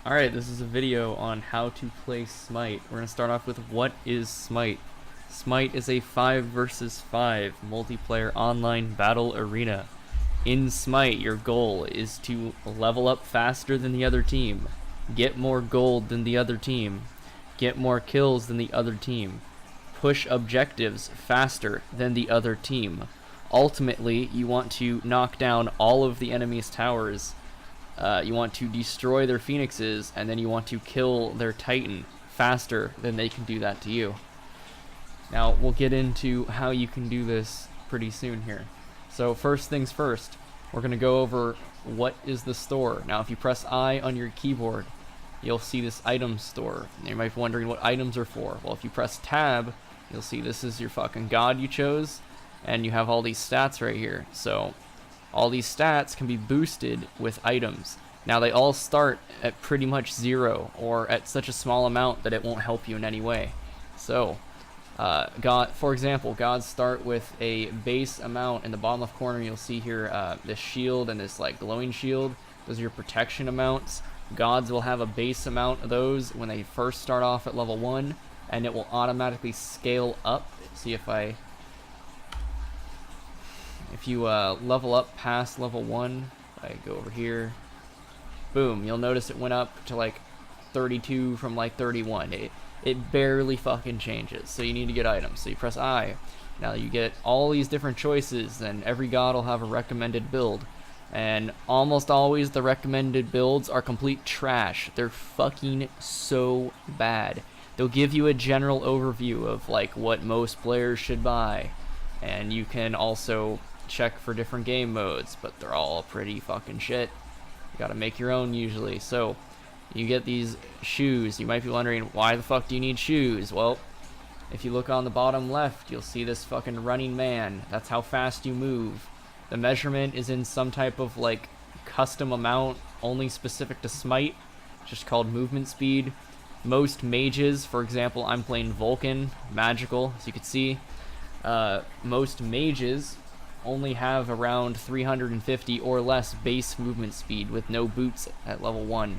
Alright, this is a video on how to play SMITE. We're going to start off with what is SMITE. SMITE is a 5 versus 5 multiplayer online battle arena. In SMITE, your goal is to level up faster than the other team, get more gold than the other team, get more kills than the other team, push objectives faster than the other team. Ultimately, you want to knock down all of the enemy's towers. You want to destroy their phoenixes, and then you want to kill their titan faster than they can do that to you. Now, we'll get into how you can do this pretty soon here. So first things first, we're going to go over what is the store. Now, if you press I on your keyboard, you'll see this item store. You might be wondering what items are for. Well, if you press tab, you'll see this is your fucking god you chose, and you have all these stats right here. So all these stats can be boosted with items. Now, they all start at pretty much 0 or at such a small amount that it won't help you in any way. So for example, gods start with a base amount. In the bottom left corner, you'll see here this shield and this like glowing shield. Those are your protection amounts. Gods will have a base amount of those when they first start off at level 1, and it will automatically scale up. See if you level up past level 1, I go over here, boom, you'll notice it went up to like 32 from like 31. It barely fucking changes, so you need to get items. So you press I. Now you get all these different choices, and every god will have a recommended build. And almost always the recommended builds are complete trash. They're fucking so bad. They'll give you a general overview of like what most players should buy, and you can also check for different game modes, but they're all pretty fucking shit. You gotta make your own usually. So you get these shoes. You might be wondering, why the fuck do you need shoes? Well, if you look on the bottom left, you'll see this fucking running man. That's how fast you move. The measurement is in some type of like custom amount only specific to SMITE, just called movement speed. Most mages, for example, I'm playing Vulcan, magical, as you can see. Most mages only have around 350 or less base movement speed with no boots at level 1.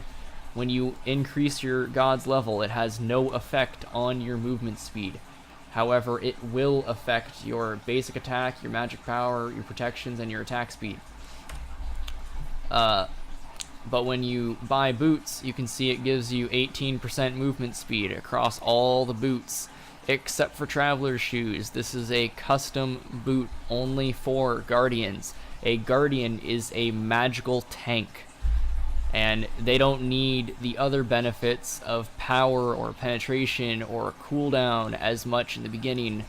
When you increase your god's level, it has no effect on your movement speed. However, it will affect your basic attack, your magic power, your protections, and your attack speed. But when you buy boots, you can see it gives you 18% movement speed across all the boots, except for traveler's shoes. This is a custom boot only for guardians. A guardian is a magical tank, and they don't need the other benefits of power or penetration or cooldown as much in the beginning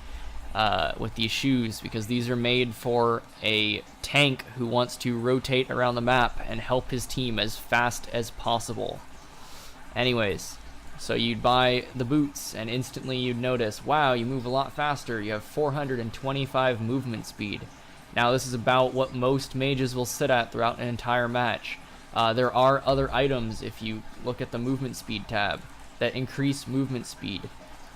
with these shoes, because these are made for a tank who wants to rotate around the map and help his team as fast as possible. Anyways, so you'd buy the boots, and instantly you'd notice, wow, you move a lot faster. You have 425 movement speed. Now, this is about what most mages will sit at throughout an entire match. There are other items, if you look at the movement speed tab, that increase movement speed,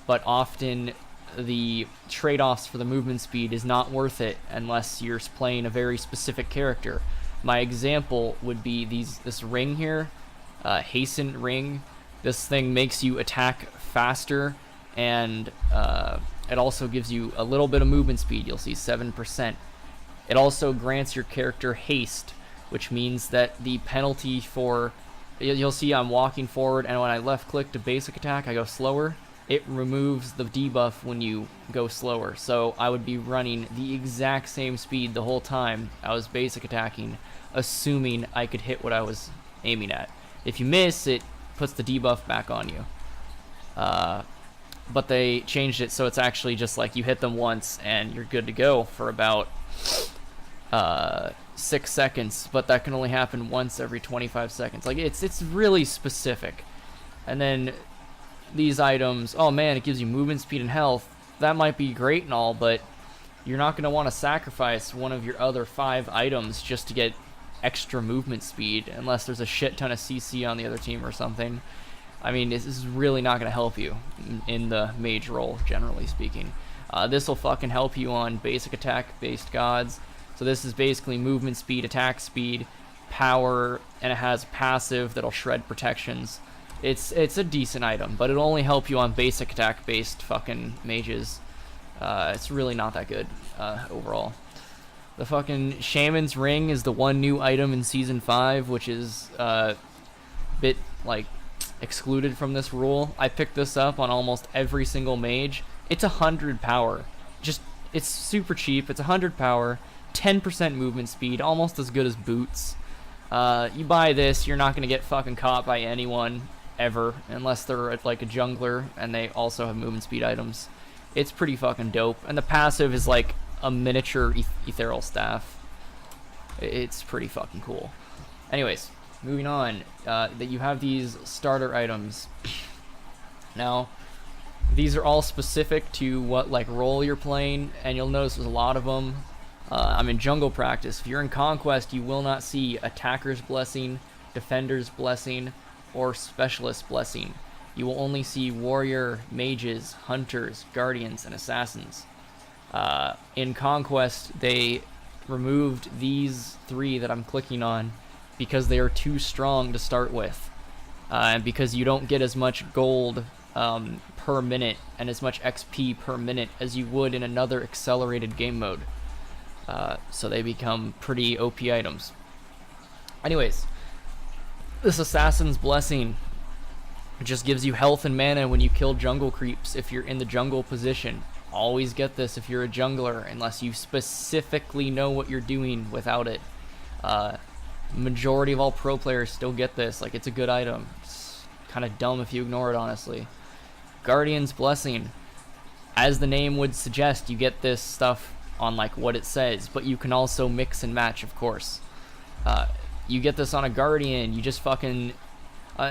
but often the trade-offs for the movement speed is not worth it unless you're playing a very specific character. My example would be this ring here, hasten ring. This thing makes you attack faster, and it also gives you a little bit of movement speed. You'll see 7%. It also grants your character haste, which means that the penalty for, you'll see I'm walking forward, and when I left click to basic attack, I go slower. It removes the debuff when you go slower. So I would be running the exact same speed the whole time I was basic attacking, assuming I could hit what I was aiming at. If you miss, it puts the debuff back on you. But they changed it so it's actually just like you hit them once and you're good to go for about 6 seconds, but that can only happen once every 25 seconds. Like, it's really specific. And then these items, oh man, it gives you movement speed and health. That might be great and all, but you're not going to want to sacrifice one of your other 5 items just to get extra movement speed, unless there's a shit ton of CC on the other team or something. I mean, this is really not going to help you in the mage role, generally speaking. This will fucking help you on basic attack based gods. So this is basically movement speed, attack speed, power, and it has passive that'll shred protections. It's a decent item, but it'll only help you on basic attack based fucking mages. It's really not that good overall. The fucking Shaman's Ring is the one new item in Season 5, which is a bit, like, excluded from this rule. I picked this up on almost every single mage. It's 100 power. It's super cheap. It's 100 power, 10% movement speed, almost as good as boots. You buy this, you're not going to get fucking caught by anyone, ever, unless they're like a jungler and they also have movement speed items. It's pretty fucking dope. And the passive is like a miniature ethereal staff. It's pretty fucking cool. Anyways, moving on, that you have these starter items. Now, these are all specific to what like role you're playing, and you'll notice there's a lot of them. I'm in jungle practice. If you're in conquest, you will not see attacker's blessing, defender's blessing, or specialist blessing. You will only see warrior, mages, hunters, guardians, and assassins. In conquest, they removed these 3 that I'm clicking on because they are too strong to start with, and because you don't get as much gold per minute and as much XP per minute as you would in another accelerated game mode. So they become pretty OP items. Anyways, this Assassin's Blessing just gives you health and mana when you kill jungle creeps if you're in the jungle position. Always get this if you're a jungler, unless you specifically know what you're doing without it. Majority of all pro players still get this. Like, it's a good item. It's kind of dumb if you ignore it, honestly. Guardian's Blessing. As the name would suggest, you get this stuff on like what it says, but you can also mix and match, of course. You get this on a Guardian, you just fucking...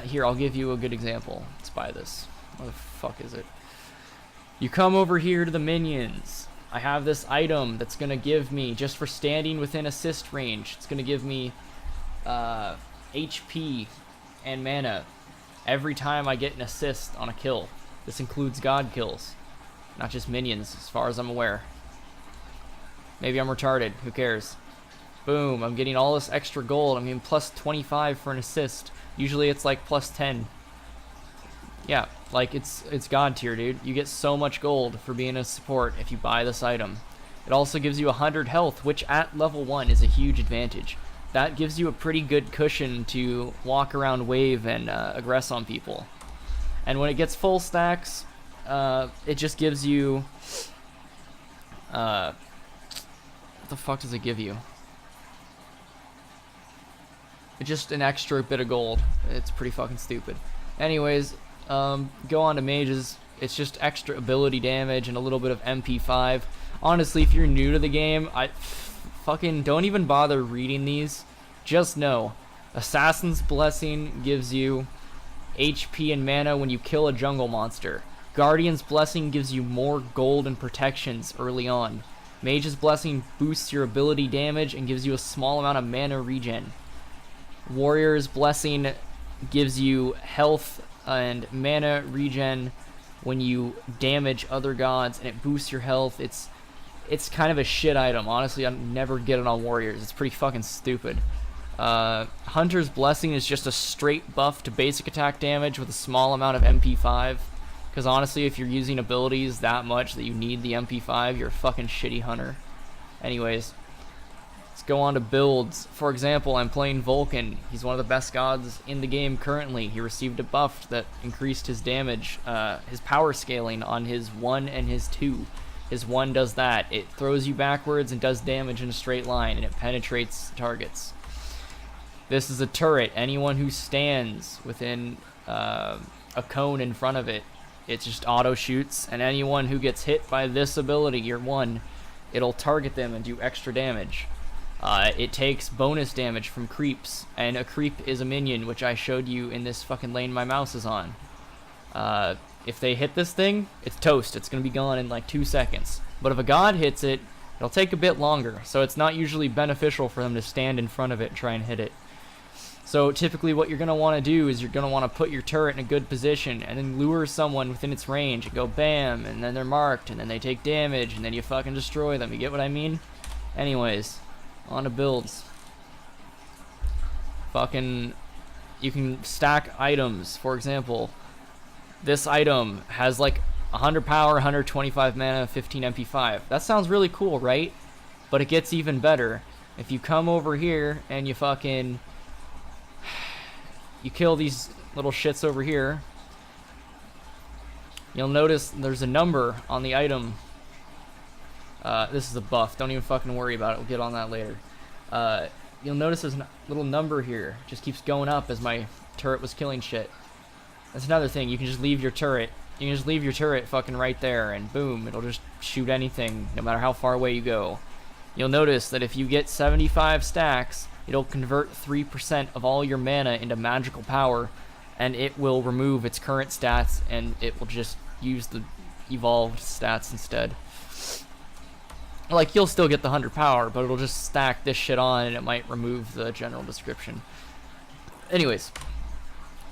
here, I'll give you a good example. Let's buy this. What the fuck is it? You come over here to the minions. I have this item that's going to give me, just for standing within assist range, it's going to give me HP and mana every time I get an assist on a kill. This includes god kills, not just minions, as far as I'm aware. Maybe I'm retarded, who cares? Boom, I'm getting all this extra gold. I'm getting plus 25 for an assist. Usually it's like plus 10. Yeah, like it's god tier, dude. You get so much gold for being a support if you buy this item. It also gives you 100 health, which at level 1 is a huge advantage. That gives you a pretty good cushion to walk around wave and aggress on people. And when it gets full stacks, it just gives you... what the fuck does it give you? It's just an extra bit of gold. It's pretty fucking stupid. Anyways, go on to mages. It's just extra ability damage and a little bit of MP5. Honestly, if you're new to the game, I fucking don't even bother reading these. Just know, Assassin's Blessing gives you HP and mana when you kill a jungle monster. Guardian's Blessing gives you more gold and protections early on. Mage's Blessing boosts your ability damage and gives you a small amount of mana regen. Warrior's Blessing gives you health and mana regen when you damage other gods, and it boosts your health. It's kind of a shit item. Honestly, I'd never get it on warriors. It's pretty fucking stupid. Hunter's Blessing is just a straight buff to basic attack damage with a small amount of MP5. Because honestly, if you're using abilities that much that you need the MP5, you're a fucking shitty hunter. Anyways, let's go on to builds. For example, I'm playing Vulcan. He's one of the best gods in the game currently. He received a buff that increased his damage, his power scaling on his 1 and his 2. His 1 does that. It throws you backwards and does damage in a straight line, and it penetrates targets. This is a turret. Anyone who stands within a cone in front of it, it just auto shoots, and anyone who gets hit by this ability, your 1, it'll target them and do extra damage. It takes bonus damage from creeps, and a creep is a minion, which I showed you in this fucking lane my mouse is on. If they hit this thing, it's toast. It's going to be gone in like 2 seconds. But if a god hits it, it'll take a bit longer, so it's not usually beneficial for them to stand in front of it and try and hit it. So typically what you're going to want to do is you're going to want to put your turret in a good position and then lure someone within its range and go bam, and then they're marked, and then they take damage, and then you fucking destroy them. You get what I mean? Anyways, on to builds. Fucking You can stack items. For example, this item has like 100 power, 125 mana, 15 MP5. That sounds really cool, right? But it gets even better. If you come over here and you fucking... you kill these little shits over here, you'll notice there's a number on the item. This is a buff. Don't even fucking worry about it. We'll get on that later. You'll notice there's a little number here. It just keeps going up as my turret was killing shit. That's another thing. You can just leave your turret. You can just leave your turret fucking right there, and boom, it'll just shoot anything, no matter how far away you go. You'll notice that if you get 75 stacks, it'll convert 3% of all your mana into magical power, and it will remove its current stats, and it will just use the evolved stats instead. Like, you'll still get the 100 power, but it'll just stack this shit on, and it might remove the general description. Anyways,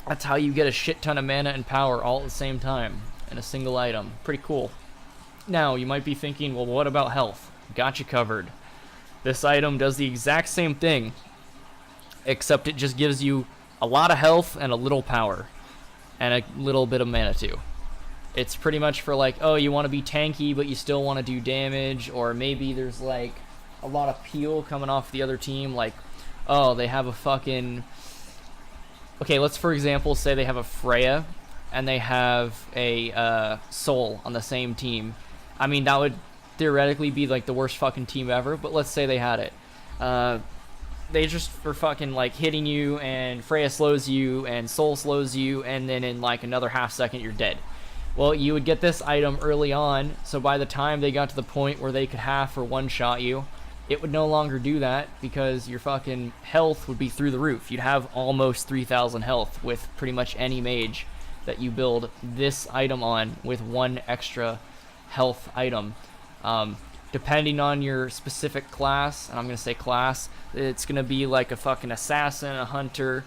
that's how you get a shit ton of mana and power all at the same time in a single item. Pretty cool. Now, you might be thinking, well, what about health? Got you covered. This item does the exact same thing, except it just gives you a lot of health and a little power, and a little bit of mana too. It's pretty much for like, oh, you want to be tanky, but you still want to do damage, or maybe there's like a lot of peel coming off the other team, like, oh, they have a fucking... Okay, let's for example say they have a Freya, and they have a Soul on the same team. I mean, that would theoretically be like the worst fucking team ever, but let's say they had it. They just for fucking like hitting you, and Freya slows you, and Soul slows you, and then in like another half second you're dead. Well, you would get this item early on, so by the time they got to the point where they could half or one-shot you, it would no longer do that, because your fucking health would be through the roof. You'd have almost 3,000 health with pretty much any mage that you build this item on with one extra health item. Depending on your specific class, and I'm going to say class, it's going to be like a fucking assassin, a hunter,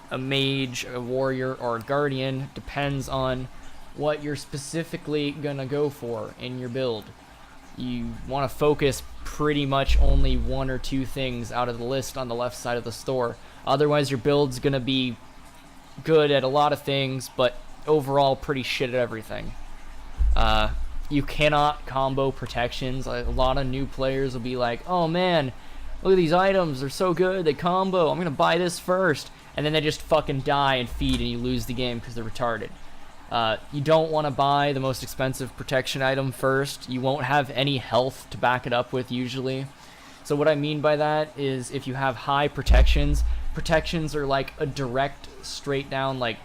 a mage, a warrior, or a guardian. Depends on what you're specifically going to go for in your build. You want to focus pretty much only one or two things out of the list on the left side of the store. Otherwise, your build's going to be good at a lot of things, but overall pretty shit at everything. You cannot combo protections. A lot of new players will be like, oh man, look at these items, they're so good, they combo, I'm gonna buy this first. And then they just fucking die and feed, and you lose the game because they're retarded. You don't want to buy the most expensive protection item first. You won't have any health to back it up with usually. So what I mean by that is if you have high protections, protections are like a direct, straight down, like,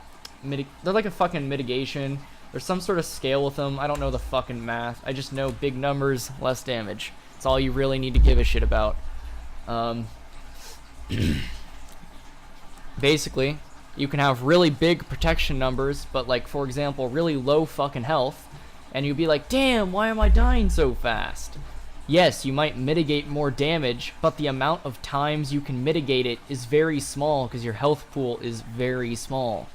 they're like a fucking mitigation. There's some sort of scale with them. I don't know the fucking math. I just know big numbers, less damage. That's all you really need to give a shit about. Basically, you can have really big protection numbers, but like, for example, really low fucking health, and you'd be like, damn, why am I dying so fast? Yes, you might mitigate more damage, but the amount of times you can mitigate it is very small because your health pool is very small.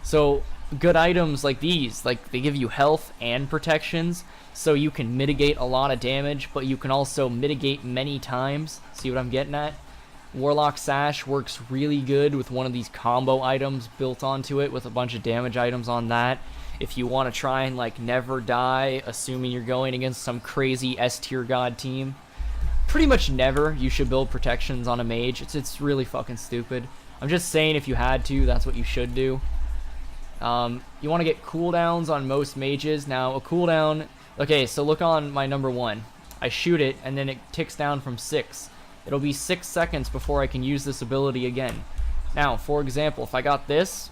So good items like these, like, they give you health and protections, so you can mitigate a lot of damage, but you can also mitigate many times. See what I'm getting at? Warlock Sash works really good with one of these combo items built onto it with a bunch of damage items on that. If you want to try and like never die, assuming you're going against some crazy S-tier god team, pretty much never you should build protections on a mage. It's really fucking stupid. I'm just saying, if you had to, that's what you should do. You want to get cooldowns on most mages. Now, a cooldown... Okay, so look on my number 1. I shoot it, and then it ticks down from 6. It'll be 6 seconds before I can use this ability again. Now, for example, if I got this,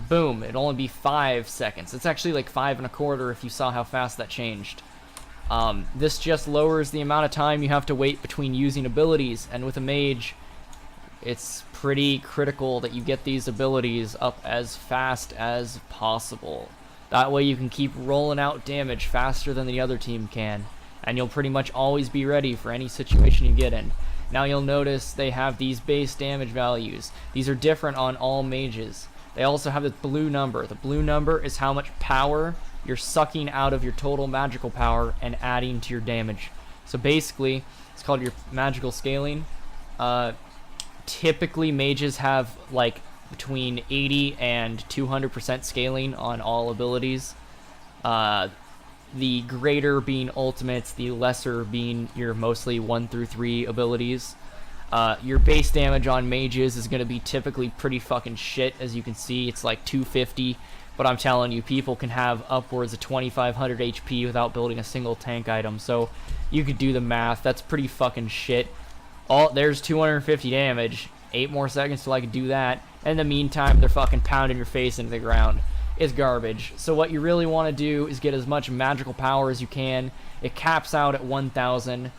boom, it'll only be 5 seconds. It's actually like 5 1/4 if you saw how fast that changed. This just lowers the amount of time you have to wait between using abilities, and with a mage, it's pretty critical that you get these abilities up as fast as possible. That way you can keep rolling out damage faster than the other team can, and you'll pretty much always be ready for any situation you get in. Now you'll notice they have these base damage values. These are different on all mages. They also have the blue number. The blue number is how much power you're sucking out of your total magical power and adding to your damage. So basically, it's called your magical scaling. Typically mages have like between 80 and 200% scaling on all abilities. The greater being ultimates, the lesser being your mostly 1 through 3 abilities. Your base damage on mages is going to be typically pretty fucking shit. As you can see, it's like 250, but I'm telling you, people can have upwards of 2500 HP without building a single tank item, so you could do the math. That's pretty fucking shit. There's 250 damage. 8 more seconds till I could do that. In the meantime, they're fucking pounding your face into the ground. It's garbage. So what you really want to do is get as much magical power as you can. It caps out at 1000.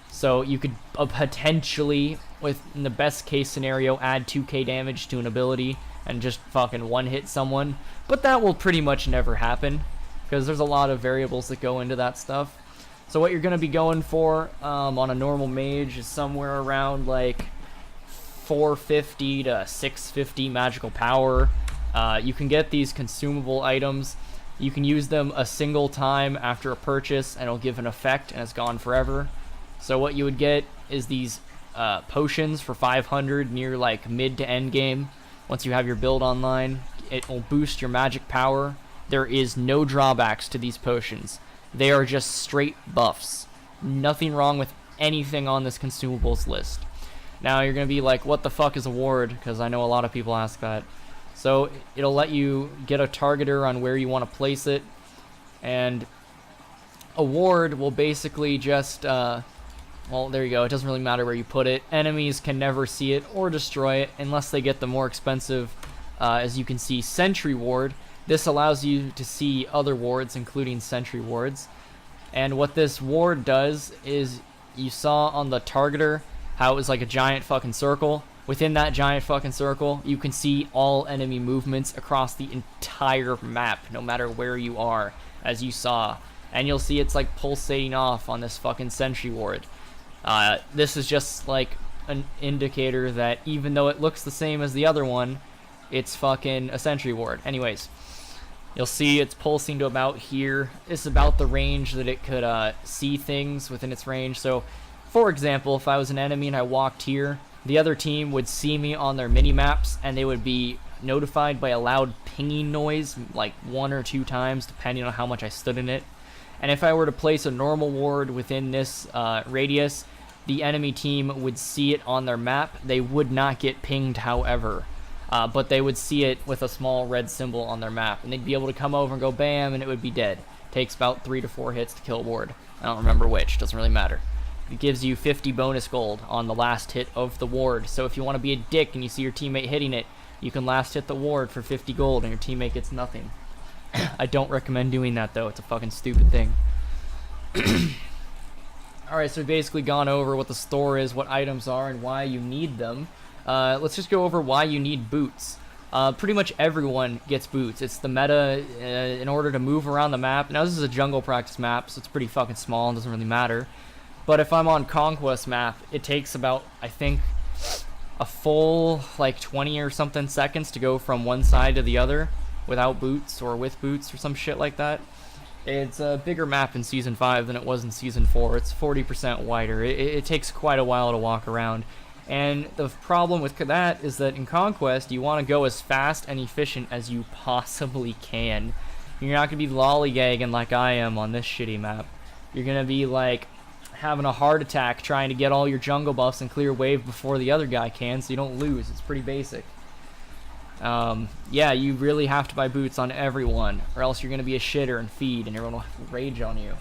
So you could potentially, in the best case scenario, add 2k damage to an ability and just fucking one-hit someone. But that will pretty much never happen, because there's a lot of variables that go into that stuff. So what you're going to be going for on a normal mage is somewhere around like 450 to 650 magical power. You can get these consumable items. You can use them a single time after a purchase and it'll give an effect and it's gone forever. So what you would get is these potions for 500 near like mid to end game. Once you have your build online, it will boost your magic power. There is no drawbacks to these potions. They are just straight buffs. Nothing wrong with anything on this consumables list. Now you're going to be like, what the fuck is a ward? Because I know a lot of people ask that. So it'll let you get a targeter on where you want to place it. And a ward will basically just, well, there you go. It doesn't really matter where you put it. Enemies can never see it or destroy it unless they get the more expensive, as you can see, sentry ward. This allows you to see other wards, including sentry wards. And what this ward does is, you saw on the targeter how it was like a giant fucking circle. Within that giant fucking circle, you can see all enemy movements across the entire map, no matter where you are, as you saw. And you'll see it's like pulsating off on this fucking sentry ward. This is just like an indicator that even though it looks the same as the other one, it's fucking a sentry ward. Anyways, you'll see it's pulsing to about here. It's about the range that it could see things within its range. So, for example, if I was an enemy and I walked here, the other team would see me on their mini-maps and they would be notified by a loud pinging noise, like 1 or 2 times, depending on how much I stood in it. And if I were to place a normal ward within this radius, the enemy team would see it on their map. They would not get pinged, however. But they would see it with a small red symbol on their map, and they'd be able to come over and go bam, and it would be dead. Takes about 3 to 4 hits to kill a ward. I don't remember which, doesn't really matter. It gives you 50 bonus gold on the last hit of the ward. So if you want to be a dick and you see your teammate hitting it, you can last hit the ward for 50 gold and your teammate gets nothing. I don't recommend doing that though, it's a fucking stupid thing. Alright, so we've basically gone over what the store is, what items are, and why you need them. Let's just go over why you need boots. Pretty much everyone gets boots. It's the meta in order to move around the map. Now this is a jungle practice map, so it's pretty fucking small and doesn't really matter. But if I'm on Conquest map, it takes about, I think, a full like 20 or something seconds to go from one side to the other without boots or with boots or some shit like that. It's a bigger map in Season 5 than it was in Season 4. It's 40% wider. It takes quite a while to walk around. And the problem with that is that in Conquest, you want to go as fast and efficient as you possibly can. You're not going to be lollygagging like I am on this shitty map. You're going to be like having a heart attack trying to get all your jungle buffs and clear wave before the other guy can so you don't lose. It's pretty basic. Yeah, you really have to buy boots on everyone, or else you're going to be a shitter and feed and everyone will rage on you.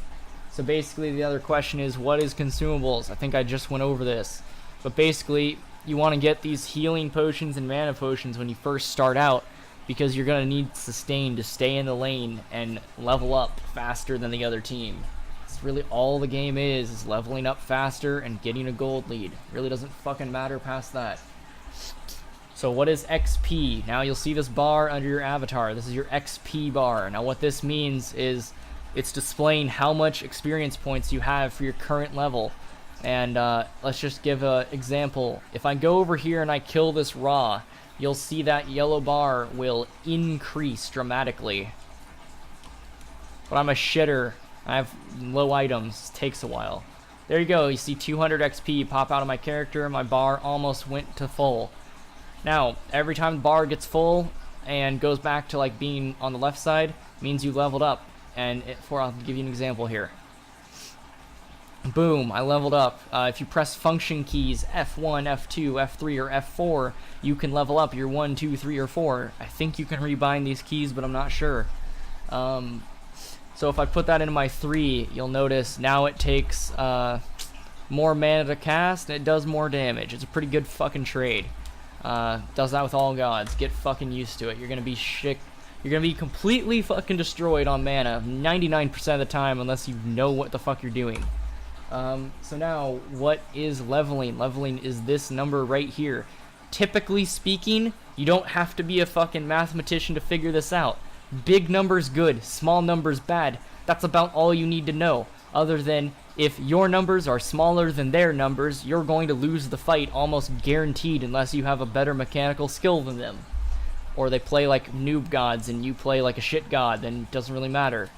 So basically the other question is, what is consumables? I think I just went over this. But basically, you want to get these healing potions and mana potions when you first start out, because you're going to need sustain to stay in the lane and level up faster than the other team. It's really all the game is leveling up faster and getting a gold lead. It really doesn't fucking matter past that. So what is XP? Now you'll see this bar under your avatar. This is your XP bar. Now what this means is it's displaying how much experience points you have for your current level. And let's just give an example. If I go over here and I kill this Ra, you'll see that yellow bar will increase dramatically. But I'm a shitter. I have low items. It takes a while. There you go. You see 200 XP pop out of my character. My bar almost went to full. Now, every time the bar gets full and goes back to like being on the left side, means you leveled up. And I'll give you an example here. Boom, I leveled up. If you press function keys F1, F2, F3, or F4, you can level up your 1, 2, 3, or 4. I think you can rebind these keys, but I'm not sure. So if I put that into my 3, you'll notice now it takes more mana to cast, and it does more damage. It's a pretty good fucking trade. Does that with all gods. Get fucking used to it. You're gonna be shit. You're gonna be completely fucking destroyed on mana 99% of the time unless you know what the fuck you're doing. So now, what is leveling? Leveling is this number right here. Typically speaking, you don't have to be a fucking mathematician to figure this out. Big numbers good, small numbers bad. That's about all you need to know. Other than, if your numbers are smaller than their numbers, you're going to lose the fight almost guaranteed unless you have a better mechanical skill than them. Or they play like noob gods and you play like a shit god, then it doesn't really matter.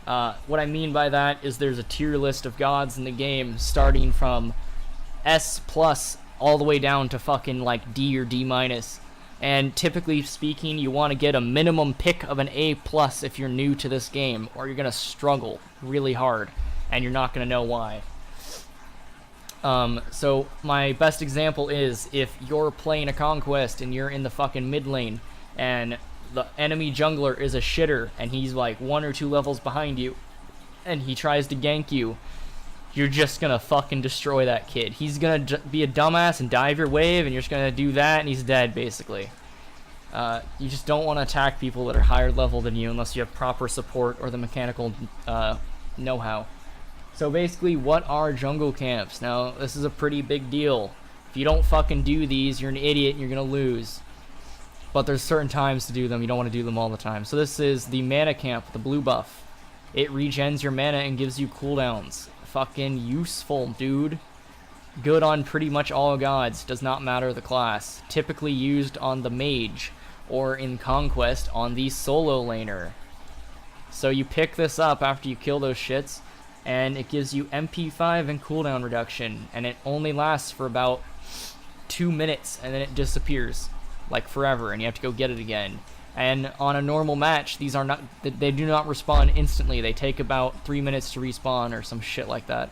What I mean by that is there's a tier list of gods in the game starting from S plus all the way down to fucking like D or D minus. And typically speaking, you want to get a minimum pick of an A plus if you're new to this game, or you're going to struggle really hard and you're not going to know why. So my best example is if you're playing a conquest and you're in the fucking mid lane and the enemy jungler is a shitter and he's like 1 or 2 levels behind you and he tries to gank you, you're just gonna fucking destroy that kid. He's gonna be a dumbass and dive your wave and you're just gonna do that and he's dead basically. You just don't want to attack people that are higher level than you unless you have proper support or the mechanical know-how. So basically, what are jungle camps? Now, this is a pretty big deal. If you don't fucking do these, you're an idiot and you're gonna lose. But there's certain times to do them. You don't want to do them all the time. So this is the mana camp, the blue buff. It regens your mana and gives you cooldowns. Fucking useful, dude. Good on pretty much all gods. Does not matter the class. Typically used on the mage, or in Conquest on the solo laner. So you pick this up after you kill those shits, and it gives you MP5 and cooldown reduction, and it only lasts for about 2 minutes, and then it disappears. Like forever, and you have to go get it again. And on a normal match, they do not respawn instantly. They take about 3 minutes to respawn or some shit like that.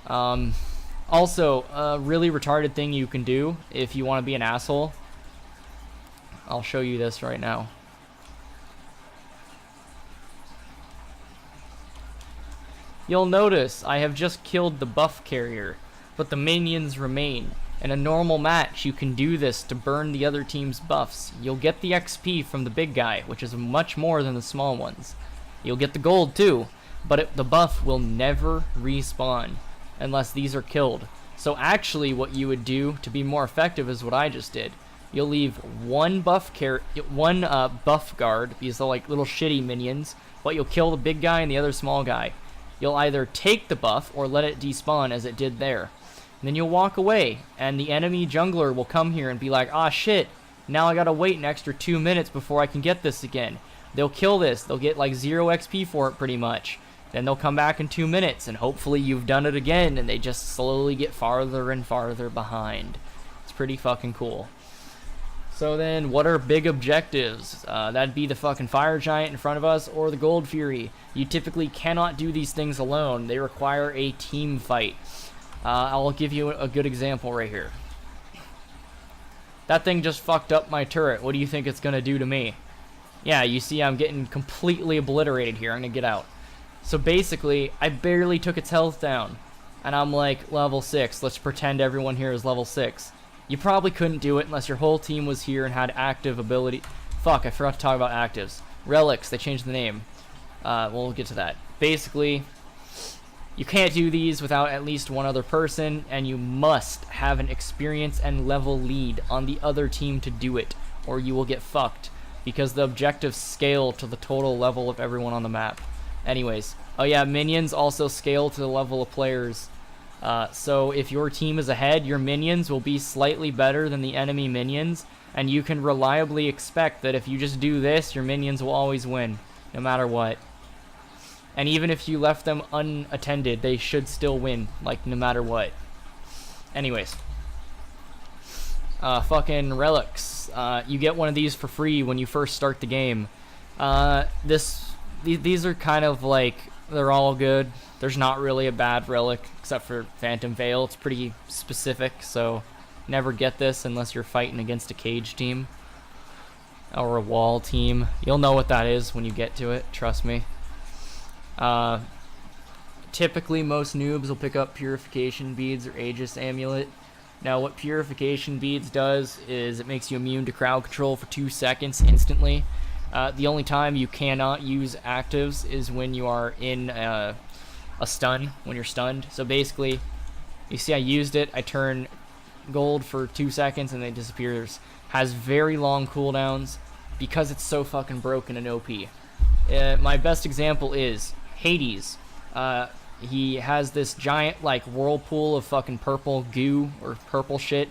Also, a really retarded thing you can do if you want to be an asshole. I'll show you this right now. You'll notice I have just killed the buff carrier, but the minions remain. In a normal match, you can do this to burn the other team's buffs. You'll get the XP from the big guy, which is much more than the small ones. You'll get the gold too, but the buff will never respawn unless these are killed. So actually what you would do to be more effective is what I just did. You'll leave one buff guard, these are like little shitty minions, but you'll kill the big guy and the other small guy. You'll either take the buff or let it despawn as it did there. And then you'll walk away, and the enemy jungler will come here and be like, ah shit, now I gotta wait an extra 2 minutes before I can get this again. They'll kill this, they'll get like 0 XP for it pretty much. Then they'll come back in 2 minutes, and hopefully you've done it again, and they just slowly get farther and farther behind. It's pretty fucking cool. So then, what are big objectives? That'd be the fucking fire giant in front of us, or the gold fury. You typically cannot do these things alone. They require a team fight. I'll give you a good example right here. That thing just fucked up my turret. What do you think it's gonna do to me? Yeah, you see I'm getting completely obliterated here. I'm gonna get out. So basically, I barely took its health down. And I'm like, level 6. Let's pretend everyone here is level 6. You probably couldn't do it unless your whole team was here and had active ability. Fuck, I forgot to talk about actives. Relics, they changed the name. We'll get to that. Basically, you can't do these without at least one other person, and you must have an experience and level lead on the other team to do it, or you will get fucked, because the objectives scale to the total level of everyone on the map. Anyways, oh yeah, minions also scale to the level of players. So if your team is ahead, your minions will be slightly better than the enemy minions, and you can reliably expect that if you just do this, your minions will always win, no matter what. And even if you left them unattended, they should still win, like, no matter what. Anyways. fucking relics. You get one of these for free when you first start the game. These are kind of like, they're all good. There's not really a bad relic except for Phantom Veil. It's pretty specific, so never get this unless you're fighting against a cage team or a wall team. You'll know what that is when you get to it, trust me. Typically most noobs will pick up Purification Beads or Aegis Amulet. Now what Purification Beads does is it makes you immune to crowd control for 2 seconds instantly. The only time you cannot use actives is when you are in a stun, when you're stunned. So basically, you see I used it, I turn gold for 2 seconds and then it disappears. Has very long cooldowns because it's so fucking broken and OP. My best example is Hades. He has this giant like whirlpool of fucking purple goo or purple shit,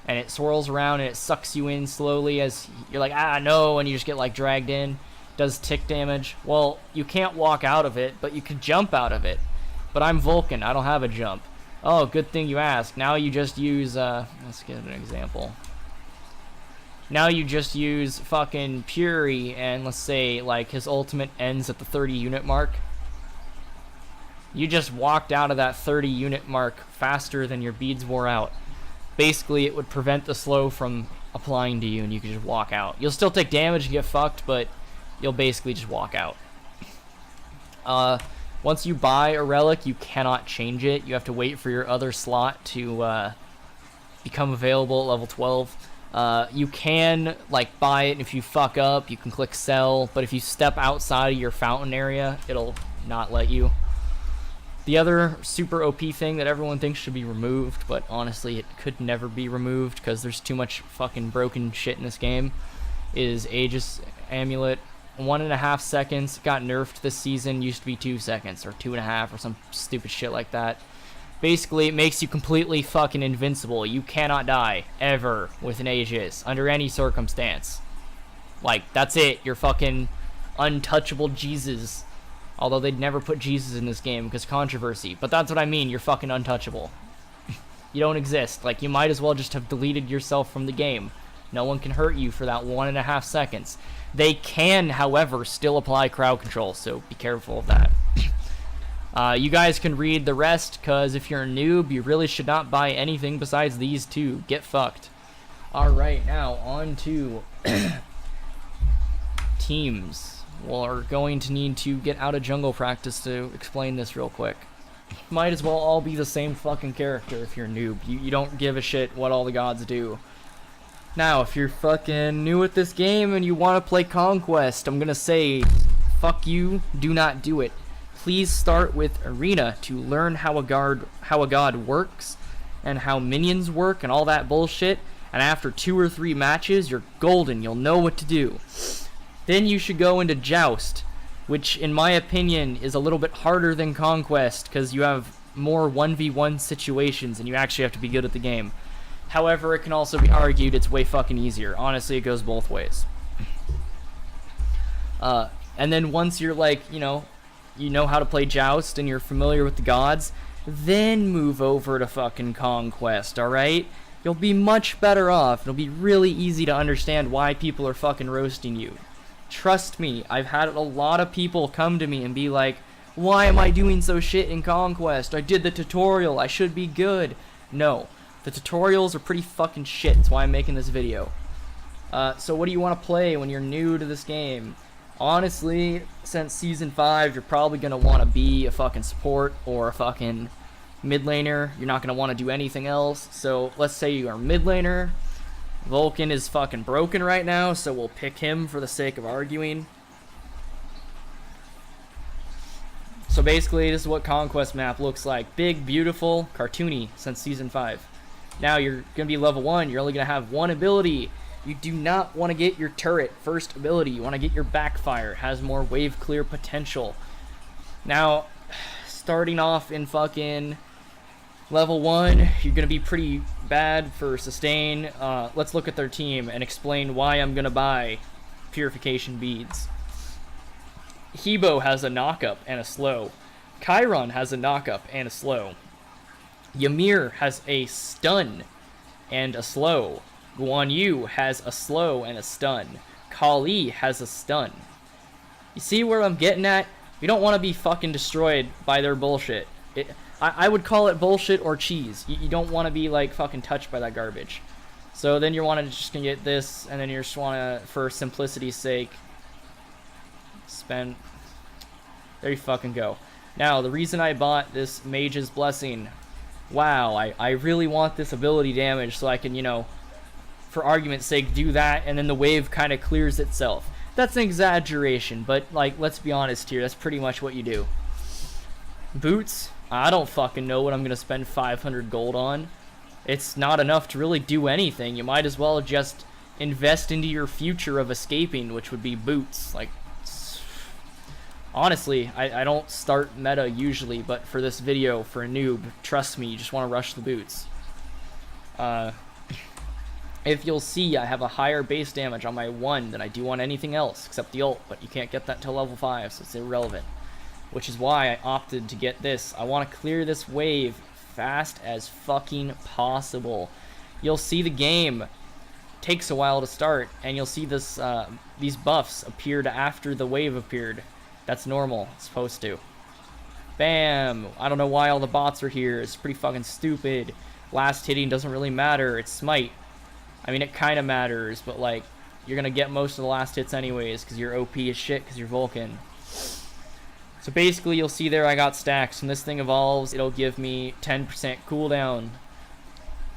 and it swirls around and it sucks you in slowly as you're like, ah no, and you just get like dragged in. Does tick damage. Well, you can't walk out of it, but you can jump out of it. But I'm Vulcan, I don't have a jump. Oh, good thing you asked. Now you just use let's get an example. Now you just use fucking Puri, and let's say like his ultimate ends at the 30 unit mark. You just walked out of that 30 unit mark faster than your beads wore out. Basically, it would prevent the slow from applying to you, and you could just walk out. You'll still take damage and get fucked, but you'll basically just walk out. Once you buy a relic, you cannot change it. You have to wait for your other slot to become available at level 12. You can like buy it, and if you fuck up, you can click sell, but if you step outside of your fountain area, it'll not let you. The other super OP thing that everyone thinks should be removed, but honestly it could never be removed because there's too much fucking broken shit in this game, is Aegis Amulet. 1.5 seconds, got nerfed this season, used to be 2 seconds, or 2.5, or some stupid shit like that. Basically, it makes you completely fucking invincible. You cannot die, ever, with an Aegis, under any circumstance. Like, that's it, you're fucking untouchable Jesus. Although they'd never put Jesus in this game because controversy. But that's what I mean, you're fucking untouchable. You don't exist. Like, you might as well just have deleted yourself from the game. No one can hurt you for that 1.5 seconds. They can, however, still apply crowd control, so be careful of that. You guys can read the rest, because if you're a noob, you really should not buy anything besides these two. Get fucked. Alright, now on to teams. We're going to need to get out of jungle practice to explain this real quick. Might as well all be the same fucking character if you're a noob. You don't give a shit what all the gods do. Now, if you're fucking new at this game and you want to play Conquest, I'm gonna say, fuck you, do not do it. Please start with Arena to learn how a god works, and how minions work and all that bullshit, and after 2 or 3 matches, you're golden, you'll know what to do. Then you should go into Joust, which in my opinion is a little bit harder than Conquest because you have more 1v1 situations and you actually have to be good at the game. However, it can also be argued it's way fucking easier. Honestly, it goes both ways. And then once you're like, you know how to play Joust and you're familiar with the gods, then move over to fucking Conquest, alright? You'll be much better off. It'll be really easy to understand why people are fucking roasting you. Trust me, I've had a lot of people come to me and be like, why am I doing so shit in Conquest? I did the tutorial, I should be good. No, the tutorials are pretty fucking shit, that's why I'm making this video. So what do you want to play when you're new to this game? Honestly, since Season 5, you're probably going to want to be a fucking support or a fucking mid laner. You're not going to want to do anything else. So let's say you are mid laner. Vulcan is fucking broken right now, so we'll pick him for the sake of arguing. So basically, this is what Conquest map looks like. Big, beautiful, cartoony since Season 5. Now you're going to be level 1, you're only going to have 1 ability. You do not want to get your turret first ability. You want to get your backfire. It has more wave clear potential. Now, starting off in fucking level 1, you're going to be pretty bad for sustain. Let's look at their team and explain why I'm going to buy Purification Beads. Hebo has a knockup and a slow. Chiron has a knockup and a slow. Ymir has a stun and a slow. Guan Yu has a slow and a stun. Kali has a stun. You see where I'm getting at? You don't want to be fucking destroyed by their bullshit. I would call it bullshit or cheese. You don't want to be like fucking touched by that garbage. So then you want to just gonna get this, and then you just want to, for simplicity's sake, spend. There you fucking go. Now, the reason I bought this Mage's Blessing, wow, I really want this ability damage so I can, you know, for argument's sake, do that, and then the wave kind of clears itself. That's an exaggeration, but, like, let's be honest here, that's pretty much what you do. Boots, I don't fucking know what I'm going to spend 500 gold on. It's not enough to really do anything. You might as well just invest into your future of escaping, which would be boots. Like, honestly, I don't start meta usually, but for this video, for a noob, trust me, you just want to rush the boots. If you'll see, I have a higher base damage on my 1 than I do on anything else, except the ult, but you can't get that till level 5, so it's irrelevant. Which is why I opted to get this. I want to clear this wave fast as fucking possible. You'll see the game takes a while to start, and you'll see this these buffs appeared after the wave appeared. That's normal. It's supposed to. Bam! I don't know why all the bots are here. It's pretty fucking stupid. Last hitting doesn't really matter. It's SMITE. I mean, it kind of matters, but, like, you're going to get most of the last hits anyways because you're OP as shit because you're Vulcan. So basically, you'll see there I got stacks. When this thing evolves, it'll give me 10% cooldown.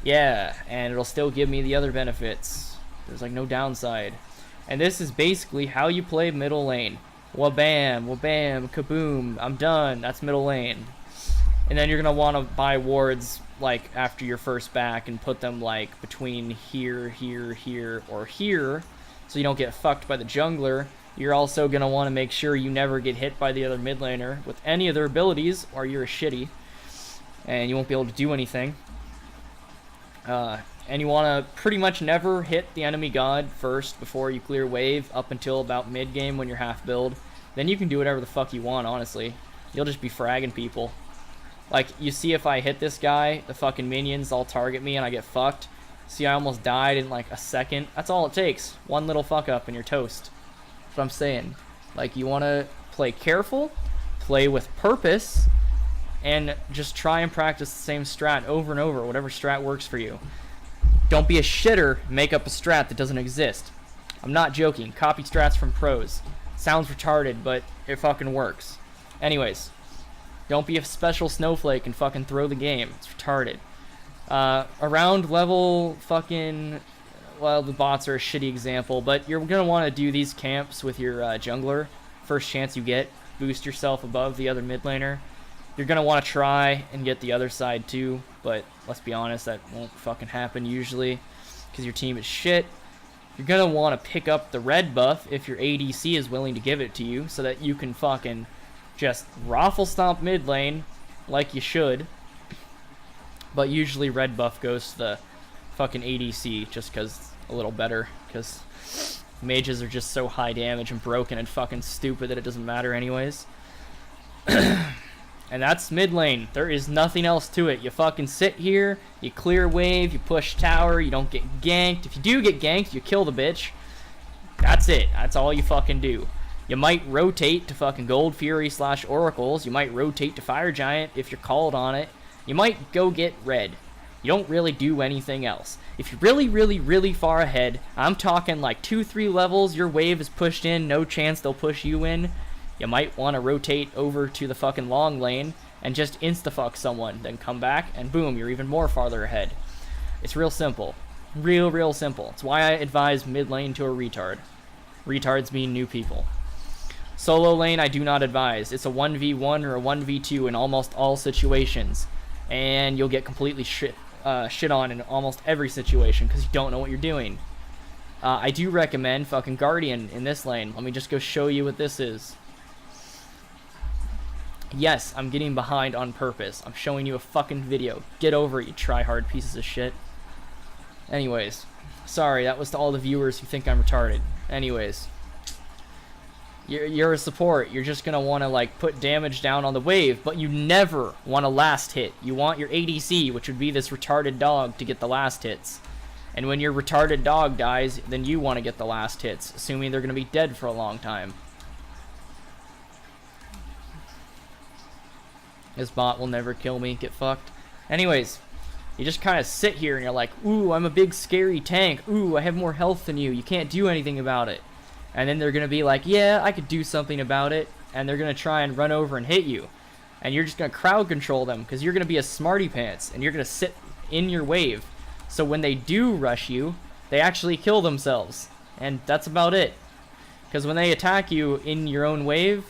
Yeah, and it'll still give me the other benefits. There's, like, no downside. And this is basically how you play middle lane. Wabam, wabam, kaboom, I'm done. That's middle lane. And then you're going to want to buy wards, like, after your first back and put them, like, between here, here, here, or here, so you don't get fucked by the jungler. You're also going to want to make sure you never get hit by the other mid laner with any of their abilities, or you're a shitty, and you won't be able to do anything. And you want to pretty much never hit the enemy god first before you clear wave up until about mid-game when you're half build. Then you can do whatever the fuck you want, honestly. You'll just be fragging people. Like, you see if I hit this guy, the fucking minions all target me and I get fucked. See, I almost died in like a second. That's all it takes. One little fuck up and you're toast. That's what I'm saying. Like, you want to play careful, play with purpose, and just try and practice the same strat over and over, whatever strat works for you. Don't be a shitter, make up a strat that doesn't exist. I'm not joking. Copy strats from pros. Sounds retarded, but it fucking works. Anyways. Don't be a special snowflake and fucking throw the game. It's retarded. Around level fucking... Well, the bots are a shitty example, but you're going to want to do these camps with your jungler. First chance you get. Boost yourself above the other mid laner. You're going to want to try and get the other side too, but let's be honest, that won't fucking happen usually because your team is shit. You're going to want to pick up the red buff if your ADC is willing to give it to you so that you can fucking... just raffle stomp mid lane like you should, but usually red buff goes to the fucking ADC just because a little better, because mages are just so high damage and broken and fucking stupid that it doesn't matter anyways. And that's mid lane. There is nothing else to it. You fucking sit here, you clear wave, you push tower, you don't get ganked. If you do get ganked, you kill the bitch. That's it. That's all you fucking do. You might rotate to fucking Gold Fury / Oracles. You might rotate to Fire Giant if you're called on it. You might go get red. You don't really do anything else. If you're really, really, really far ahead, I'm talking like 2-3 levels, your wave is pushed in, no chance they'll push you in. You might want to rotate over to the fucking long lane and just insta-fuck someone, then come back and boom, you're even more farther ahead. It's real simple. Real simple. It's why I advise mid lane to a retard. Retards mean new people. Solo lane, I do not advise. It's a 1v1 or a 1v2 in almost all situations. And you'll get completely shit on in almost every situation because you don't know what you're doing. I do recommend fucking Guardian in this lane. Let me just go show you what this is. Yes, I'm getting behind on purpose. I'm showing you a fucking video. Get over it, you try-hard pieces of shit. Anyways. Sorry, that was to all the viewers who think I'm retarded. Anyways. You're a support. You're just going to want to like put damage down on the wave, but you never want a last hit. You want your ADC, which would be this retarded dog, to get the last hits. And when your retarded dog dies, then you want to get the last hits, assuming they're going to be dead for a long time. This bot will never kill me. Get fucked. Anyways, you just kind of sit here and you're like, ooh, I'm a big scary tank. Ooh, I have more health than you. You can't do anything about it. And then they're going to be like, yeah, I could do something about it. And they're going to try and run over and hit you. And you're just going to crowd control them because you're going to be a smarty pants. And you're going to sit in your wave. So when they do rush you, they actually kill themselves. And that's about it. Because when they attack you in your own wave,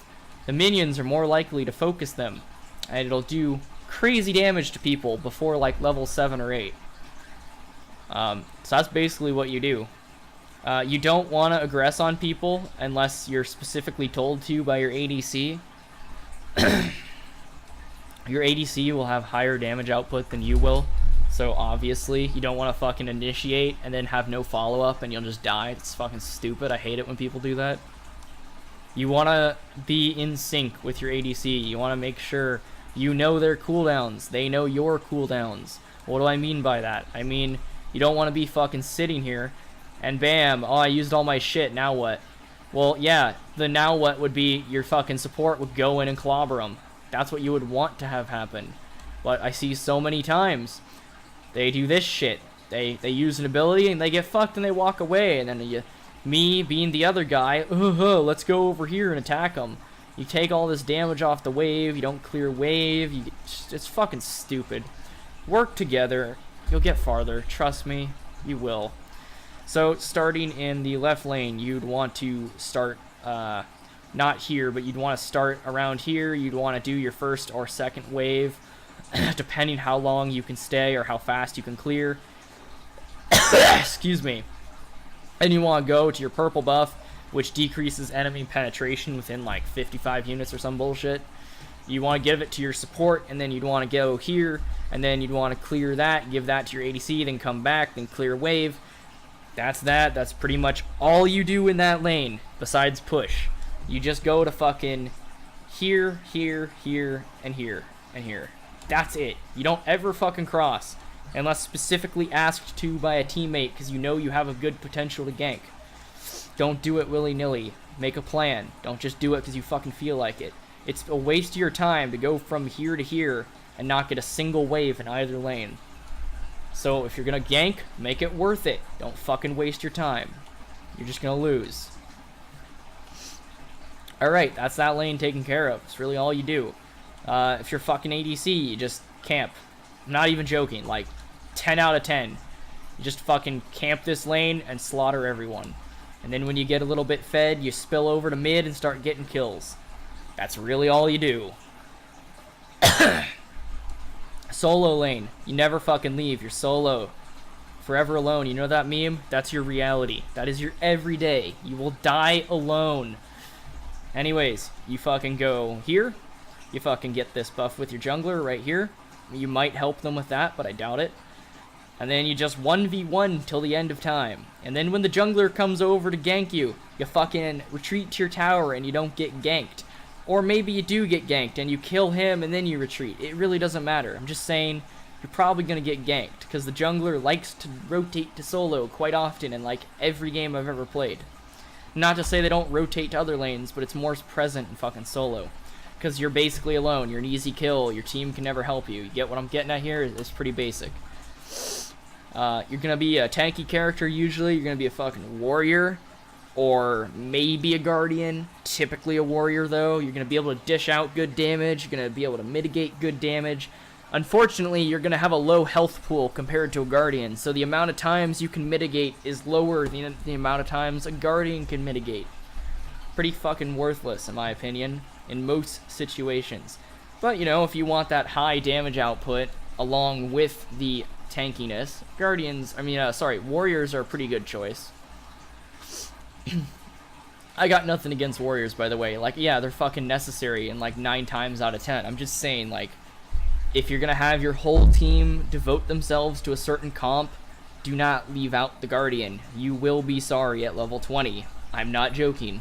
the minions are more likely to focus them. And it'll do crazy damage to people before like level 7 or 8. So that's basically what you do. You don't want to aggress on people unless you're specifically told to by your ADC. Your ADC will have higher damage output than you will. So obviously, you don't want to fucking initiate and then have no follow-up and you'll just die. It's fucking stupid. I hate it when people do that. You want to be in sync with your ADC. You want to make sure you know their cooldowns. They know your cooldowns. What do I mean by that? I mean, you don't want to be fucking sitting here and bam, oh, I used all my shit, now what? Well, yeah, the now what would be your fucking support would go in and clobber them. That's what you would want to have happen. But I see so many times they do this shit. They use an ability and they get fucked and they walk away. And then me being the other guy, let's go over here and attack them. You take all this damage off the wave. You don't clear wave. It's fucking stupid. Work together. You'll get farther. Trust me, you will. So starting in the left lane, you'd want to start not here, but you'd want to start around here. You'd want to do your first or second wave, depending how long you can stay or how fast you can clear. Excuse me. And you want to go to your purple buff, which decreases enemy penetration within like 55 units or some bullshit. You want to give it to your support, and then you'd want to go here, and then you'd want to clear that, give that to your ADC, then come back, then clear wave. That's that. That's pretty much all you do in that lane, besides push. You just go to fucking here, here, here, and here, and here. That's it. You don't ever fucking cross, unless specifically asked to by a teammate, because you know you have a good potential to gank. Don't do it willy-nilly. Make a plan. Don't just do it because you fucking feel like it. It's a waste of your time to go from here to here and not get a single wave in either lane. So if you're gonna gank, make it worth it. Don't fucking waste your time. You're just gonna lose. Alright, that's that lane taken care of. It's really all you do. If you're fucking ADC, you just camp. I'm not even joking. Like, 10 out of 10. You just fucking camp this lane and slaughter everyone. And then when you get a little bit fed, you spill over to mid and start getting kills. That's really all you do. Solo lane. You never fucking leave. You're solo. Forever alone. You know that meme? That's your reality. That is your everyday. You will die alone. Anyways, you fucking go here. You fucking get this buff with your jungler right here. You might help them with that, but I doubt it. And then you just 1v1 till the end of time. And then when the jungler comes over to gank you, you fucking retreat to your tower and you don't get ganked. Or maybe you do get ganked and you kill him and then you retreat. It really doesn't matter. I'm just saying you're probably going to get ganked because the jungler likes to rotate to solo quite often in like every game I've ever played. Not to say they don't rotate to other lanes, but it's more present in fucking solo. Because you're basically alone. You're an easy kill. Your team can never help you. You get what I'm getting at here? It's pretty basic. You're going to be a tanky character usually. You're going to be a fucking warrior. Or maybe a guardian. Typically a warrior though. You're going to be able to dish out good damage. You're going to be able to mitigate good damage. Unfortunately, you're going to have a low health pool compared to a guardian. So the amount of times you can mitigate is lower than the amount of times a guardian can mitigate. Pretty fucking worthless in my opinion. In most situations. But, you know, if you want that high damage output along with the tankiness, warriors are a pretty good choice. I got nothing against warriors, by the way. Like, yeah, they're fucking necessary in like 9 times out of 10. I'm just saying, like, if you're gonna have your whole team devote themselves to a certain comp, do not leave out the guardian. You will be sorry at level 20. I'm not joking.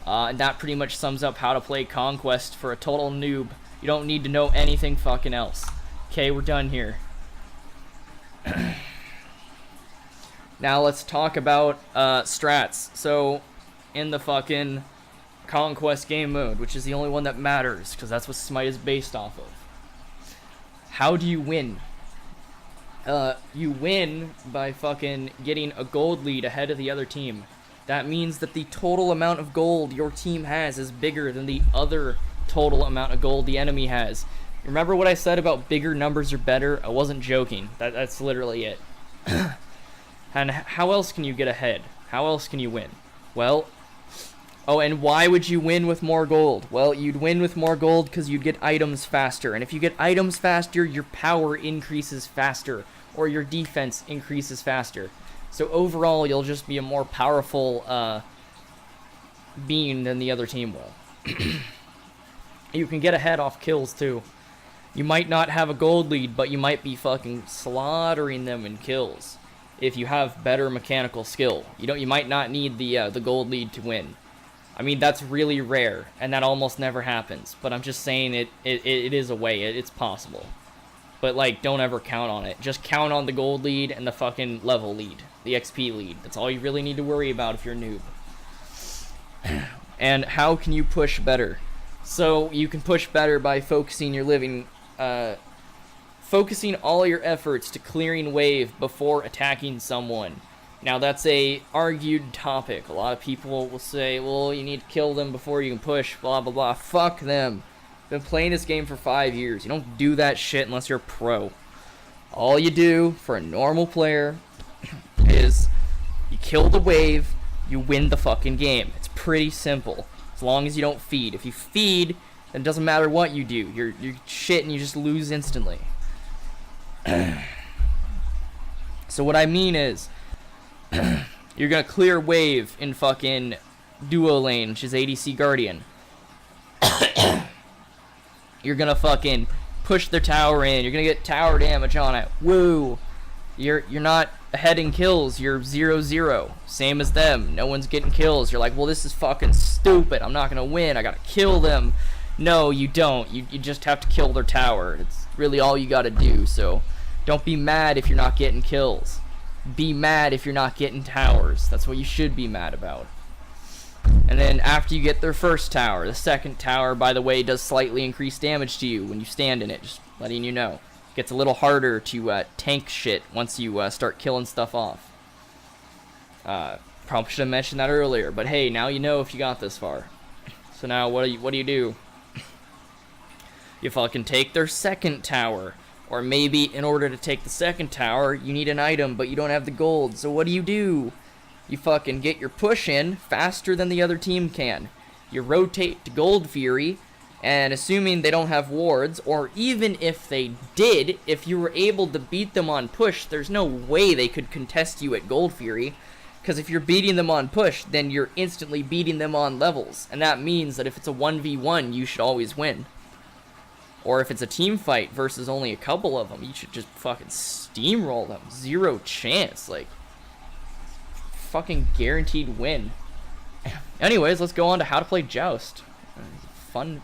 And that pretty much sums up how to play Conquest for a total noob. You don't need to know anything fucking else. Okay, we're done here. Now let's talk about strats. So, in the fucking Conquest game mode, which is the only one that matters, because that's what SMITE is based off of. How do you win? You win by fucking getting a gold lead ahead of the other team. That means that the total amount of gold your team has is bigger than the other total amount of gold the enemy has. Remember what I said about bigger numbers are better? I wasn't joking. That's literally it. And how else can you get ahead? How else can you win? Well, oh, and why would you win with more gold? Well, you'd win with more gold because you'd get items faster. And if you get items faster, your power increases faster, or your defense increases faster. So overall, you'll just be a more powerful being than the other team will. You can get ahead off kills, too. You might not have a gold lead, but you might be fucking slaughtering them in kills if you have better mechanical skill. You might not need the gold lead to win. I mean, that's really rare, and that almost never happens. But I'm just saying it is a way. It's possible. But, like, don't ever count on it. Just count on the gold lead and the fucking level lead. The XP lead. That's all you really need to worry about if you're a noob. And how can you push better? So, you can push better by focusing focusing all your efforts to clearing wave before attacking someone. Now, that's a argued topic. A lot of people will say, well, you need to kill them before you can push, blah, blah, blah. Fuck them. Been playing this game for 5 years. You don't do that shit unless you're a pro. All you do for a normal player is you kill the wave, you win the fucking game. It's pretty simple. As long as you don't feed. If you feed, then it doesn't matter what you do. You're shit and you just lose instantly. So what I mean is, you're gonna clear wave in fucking duo lane, which is ADC Guardian. You're gonna fucking push their tower in. You're gonna get tower damage on it. Woo! You're not ahead in kills. You're 0-0. Same as them. No one's getting kills. You're like, well, this is fucking stupid. I'm not gonna win. I gotta kill them. No, you don't. You just have to kill their tower. It's really all you gotta do. So don't be mad if you're not getting kills. Be mad if you're not getting towers. That's what you should be mad about. And then after you get their first tower, the second tower, by the way, does slightly increase damage to you when you stand in it. Just letting you know. It gets a little harder to tank shit once you start killing stuff off. Probably should have mentioned that earlier, but hey, now you know if you got this far. So now what do you do? You fucking take their second tower. Or maybe in order to take the second tower, you need an item, but you don't have the gold. So what do? You fucking get your push in faster than the other team can. You rotate to Gold Fury, and assuming they don't have wards, or even if they did, if you were able to beat them on push, there's no way they could contest you at Gold Fury. Because if you're beating them on push, then you're instantly beating them on levels. And that means that if it's a 1v1, you should always win. Or if it's a team fight versus only a couple of them, you should just fucking steamroll them. Zero chance. Like, fucking guaranteed win. Anyways, let's go on to how to play Joust. Fun.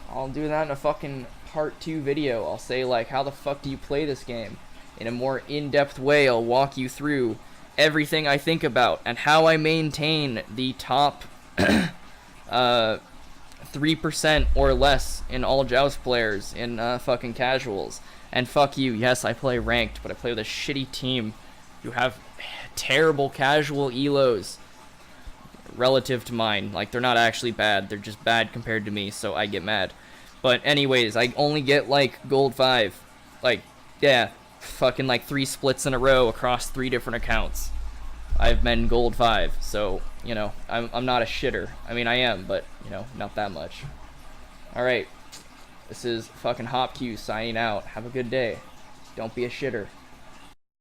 I'll do that in a fucking part 2 video. I'll say, like, how the fuck do you play this game? In a more in-depth way, I'll walk you through everything I think about and how I maintain the top 3% or less in all Joust players in fucking casuals. And fuck you, yes, I play ranked, but I play with a shitty team who have terrible casual elos relative to mine. Like, they're not actually bad, they're just bad compared to me, so I get mad. But anyways, I only get, like, gold 5. Like, yeah, fucking, like, 3 splits in a row across 3 different accounts. I've been gold 5, so, you know, I'm not a shitter. I mean, I am, but, you know, not that much. Alright, this is fucking HopQ signing out. Have a good day. Don't be a shitter.